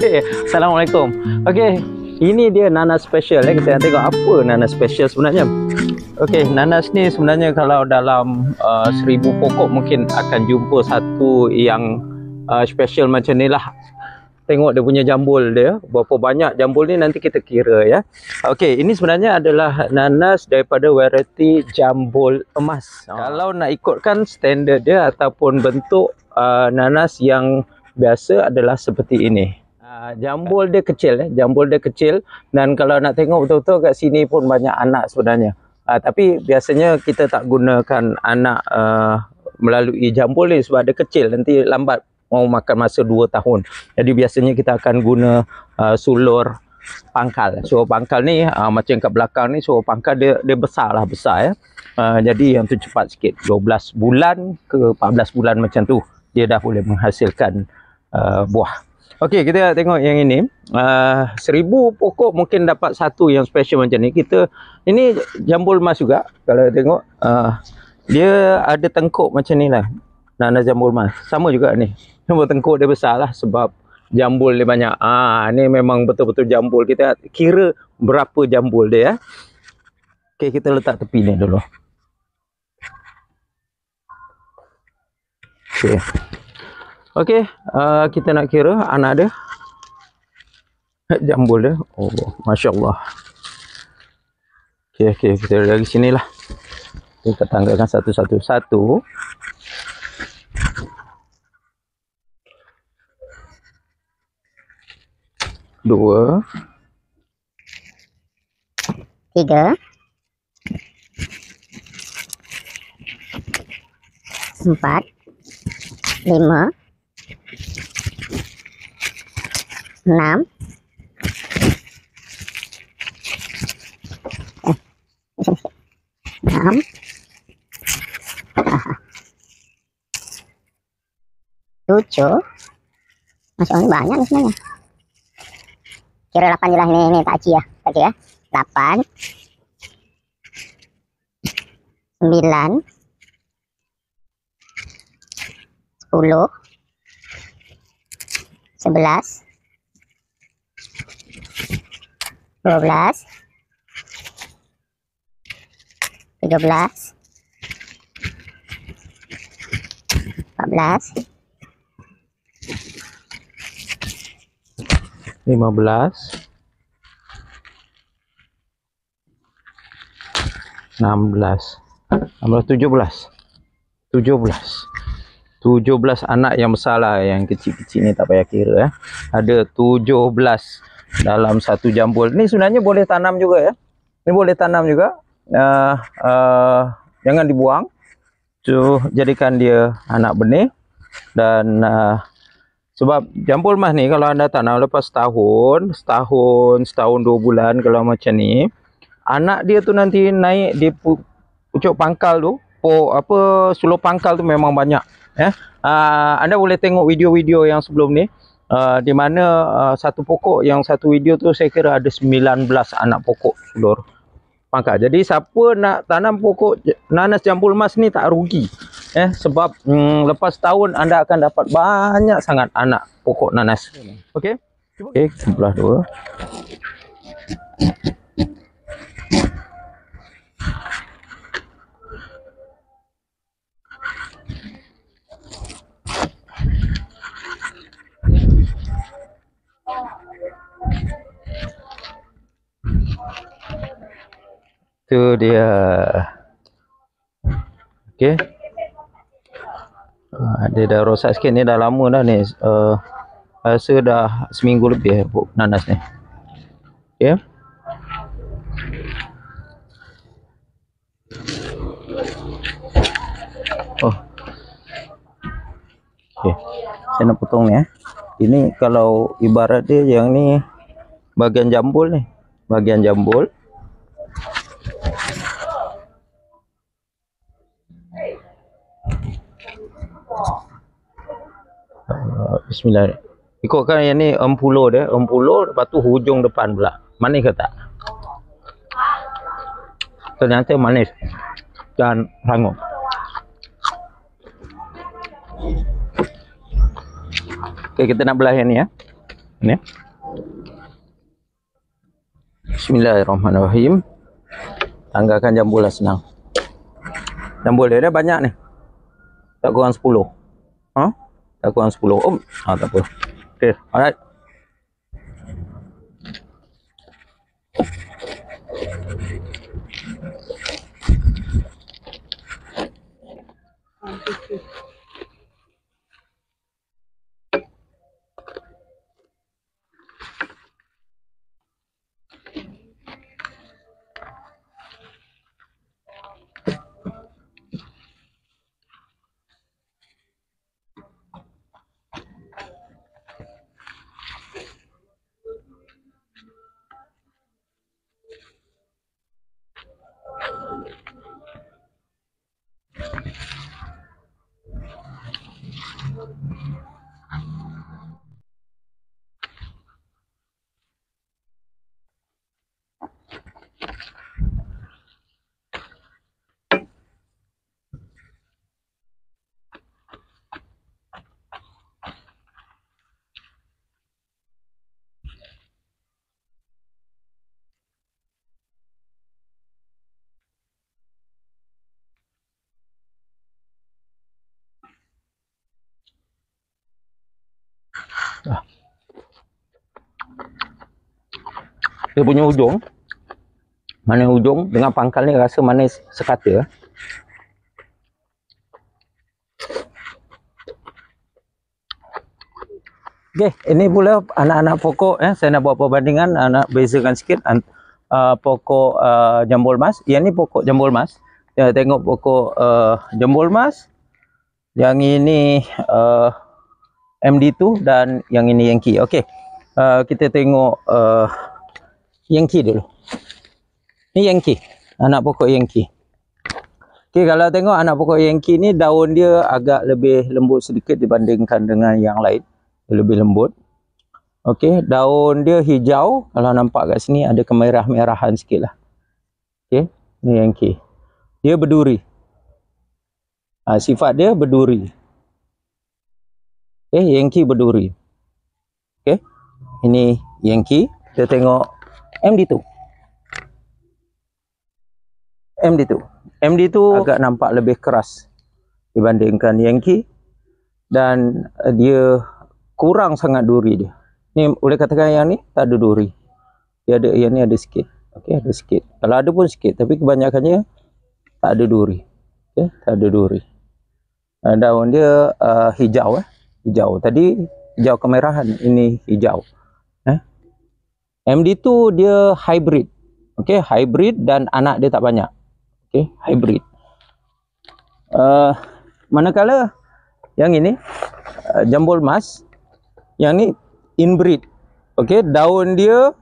Okey, Assalamualaikum. Okey, ini dia nanas special. Kita nak tengok apa nanas special sebenarnya. Okey, nanas ni sebenarnya kalau dalam 1000 pokok mungkin akan jumpa satu yang special macam ni lah. Tengok dia punya jambul dia, berapa banyak jambul ni nanti kita kira ya. Okey, ini sebenarnya adalah nanas daripada variety jambul emas. Kalau nak ikutkan standard dia ataupun bentuk nanas yang biasa adalah seperti ini. Jambul dia kecil, jambul dia kecil, dan kalau nak tengok betul-betul kat sini pun banyak anak sebenarnya. Tapi biasanya kita tak gunakan anak melalui jambul ni sebab dia kecil, nanti lambat mau makan masa 2 tahun. Jadi biasanya kita akan guna sulur pangkal. So pangkal ni macam kat belakang ni, so pangkal dia besar ya. Jadi yang tu cepat sikit, 12 bulan ke 14 bulan macam tu dia dah boleh menghasilkan buah. Okey, kita tengok yang ini. 1000 pokok mungkin dapat satu yang special macam ni. Ini jambul emas juga. Kalau tengok dia ada tengkuk macam ni lah. Nanas jambul emas. Sama juga ni. Cuma tengkuk dia besar lah sebab jambul dia banyak. Ni memang betul-betul jambul. Kita kira berapa jambul dia. Okey, kita letak tepi ni dulu. Okey. Okey, kita nak kira anak dia. Jambul dia. Oh, Masya Allah. Okey, kita dari sini lah. Kita tanggalkan satu-satu. 1, 2, 3, 4, 5, 6, 7. Masya Allah, banyak nih sebenarnya. Kira 8 je lah, ini tak ya. 8, 9, 10, 11, 12, 13, 14, 15, 16, 17, 17 anak yang besar lah. Yang kecil-kecil ni tak payah kira ya. Ada 17 dalam satu jambul. Ni sebenarnya boleh tanam juga ya. Ni boleh tanam juga. Jangan dibuang. So, jadikan dia anak benih. Dan sebab jambul emas ni kalau anda tanam lepas setahun 2 bulan, kalau macam ni, anak dia tu nanti naik di pucuk pangkal tu. Sulur pangkal tu memang banyak ya. Anda boleh tengok video-video yang sebelum ni, di mana satu pokok yang satu video tu saya kira ada 19 anak pokok sulur pangkal. Jadi siapa nak tanam pokok nanas jambul emas ni tak rugi sebab lepas tahun anda akan dapat banyak sangat anak pokok nanas. Okey, sebelah 2. Itu dia. Okey. Dia dah rosak sikit ni, dah lama dah ni. Rasa dah seminggu lebih nanas ni. Okey. Okey. Saya nak potong ni Ini kalau ibarat dia yang ni bahagian jambul ni. Bahagian jambul. Bismillah. Ikutkan yang ni empuluh dia, lepas tu hujung depan pula. Manis ke tak? Ternyata manis dan rangup. Okey, kita nak belah yang ni Ni. Bismillahirrahmanirrahim. Tanggalkan jambul lah senang. Jambul dia banyak ni. Tak kurang 10. Ha? Tak kurang 10. Tak apa. Okey, alright. Dia punya hujung, mana hujung dengan pangkal ni rasa mana sekata. Okey, ini pula anak-anak pokok saya nak buat perbandingan, nak bezakan sikit pokok jambul mas. Yang ni pokok jambul mas. Tengok pokok jambul mas. Yang ini MD2 dan yang ini Yankee. Okey. Kita tengok Yankee dulu. Ni Yankee, anak pokok Yankee. Okey, kalau tengok anak pokok Yankee ni daun dia agak lebih lembut sedikit dibandingkan dengan yang lain. Dia lebih lembut. Okey, daun dia hijau. Kalau nampak kat sini ada kemerah-merahan sikit lah. Okey, ni Yankee. Dia berduri. Sifat dia berduri. Okey, Yankee berduri. Okey, ini Yankee. Kita tengok MD2. MD2 agak nampak lebih keras dibandingkan Yankee dan dia kurang sangat duri dia. Ni boleh katakan yang ni tak ada duri. Dia ada, yang ni ada sikit. Okey, ada sikit. Kalau ada pun sikit, tapi kebanyakannya tak ada duri. Okey, tak ada duri. Daun dia hijau hijau. Tadi hijau kemerahan, ini hijau. MD2 dia hybrid. Okey, hybrid dan anak dia tak banyak. Okey, hybrid. Manakala yang ini jambul mas, yang ni inbreed. Okey, daun dia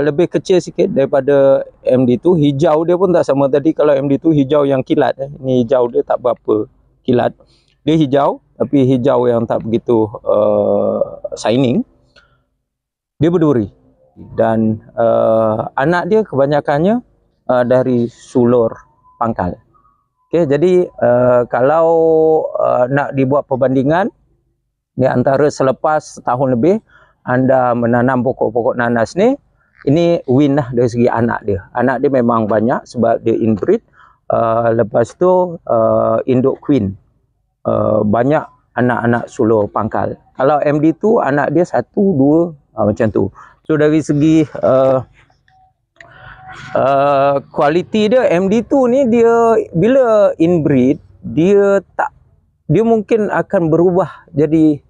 lebih kecil sikit daripada MD2. Hijau dia pun tak sama tadi. Kalau MD2 hijau yang kilat, ini hijau dia tak berapa kilat. Dia hijau, tapi hijau yang tak begitu shining. Dia berduri. Dan anak dia kebanyakannya dari sulur pangkal. Okey, jadi kalau nak dibuat perbandingan ni antara selepas setahun lebih anda menanam pokok-pokok nanas ni, ini win lah dari segi anak dia. Anak dia memang banyak sebab dia inbreed. Lepas tu induk queen, banyak anak-anak sulur pangkal. Kalau MD2 anak dia 1, 2 macam tu. So dari segi kualiti dia, MD2 ni dia bila inbreed dia mungkin akan berubah jadi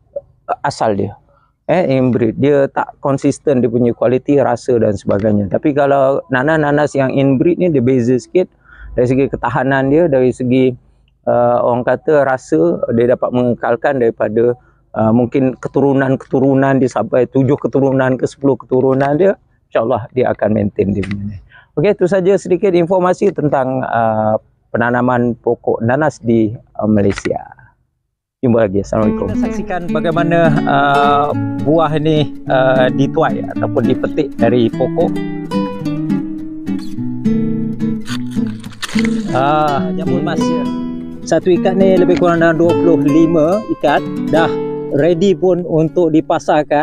asal dia. Inbreed dia tak konsisten, dia punya kualiti, rasa dan sebagainya. Tapi kalau nanas-nanas yang inbreed ni dia beza sikit dari segi ketahanan dia, dari segi orang kata rasa dia dapat mengekalkan daripada mungkin keturunan-keturunan dia sampai 7 keturunan ke 10 keturunan dia, insyaAllah dia akan maintain dia. Okey, itu saja sedikit informasi tentang penanaman pokok nanas di Malaysia. Jumpa lagi. Assalamualaikum. Kita saksikan bagaimana buah ini dituai ataupun dipetik dari pokok. Jambul mas. Satu ikat ni lebih kurang dalam 25 ikat dah ready pun untuk dipasarkan.